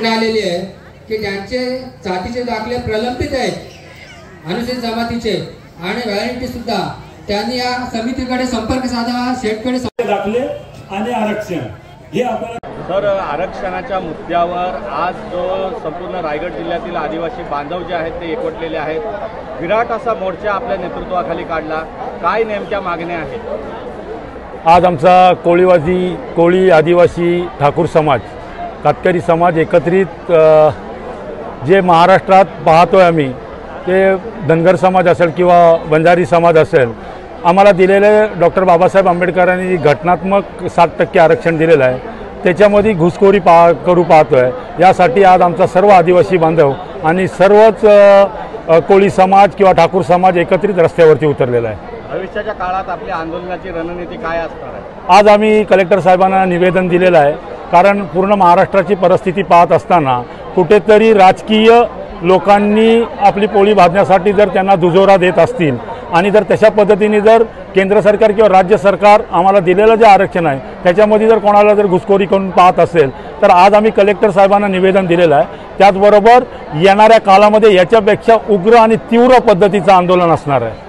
आलेली आहे की ज्यांचे जातीचे दाखले प्रलंबित आहेत अनुसूचित जमातीचे आणि व्हॅलिडिटी सुद्धा त्यांनी या समितीकडे संपर्क साधावा। शेतकरी दाखले आणि आरक्षण हे आपल्याला तर आरक्षणाच्या मुद्द्यावर आज जो संपूर्ण रायगड जिल्ह्यातील आदिवासी बांधव जे आहेत ते एकवटलेले आहेत। विराट असा मोर्चा आपल्या नेतृत्वाखाली काढला। काय नेमक्या मागण्या आहेत? आज आमचा कोळी आदिवासी ठाकूर समाज कातकरी समाज एकत्रित जे महाराष्ट्रात पाहतोय आम्ही ते धनगर समाज असेल किंवा बंजारी समाज असेल, आम्हाला दिलेले डॉक्टर बाबासाहेब आंबेडकरांनी घटनात्मक 60% आरक्षण दिलेलं आहे, त्याच्यामध्ये घुसखोरी करू पाहतोय। यासाठी आज आमचा सर्व आदिवासी बांधव आणि सर्वच कोळी समाज किंवा ठाकूर समाज एकत्रित रस्त्यावरती उतरलेला आहे। भविष्याच्या काळात आपली आंदोलनाची रणनीती काय असणार आहे? आज आम्ही कलेक्टर साहेबांना निवेदन दिलेलं आहे, कारण पूर्ण महाराष्ट्राची परिस्थिती पाहत असताना कुठेतरी राजकीय लोकांनी आपली पोळी भाजण्यासाठी जर त्यांना दुजोरा देत असतील आणि जर तशा पद्धतीने जर केंद्र सरकार किंवा राज्य सरकार आम्हाला दिलेलं जे आरक्षण आहे त्याच्यामध्ये जर कोणाला जर घुसखोरी करून पाहत असेल तर आज आम्ही कलेक्टर साहेबांना निवेदन दिलेलं आहे। त्याचबरोबर येणाऱ्या काळामध्ये याच्यापेक्षा उग्र आणि तीव्र पद्धतीचं आंदोलन असणार आहे।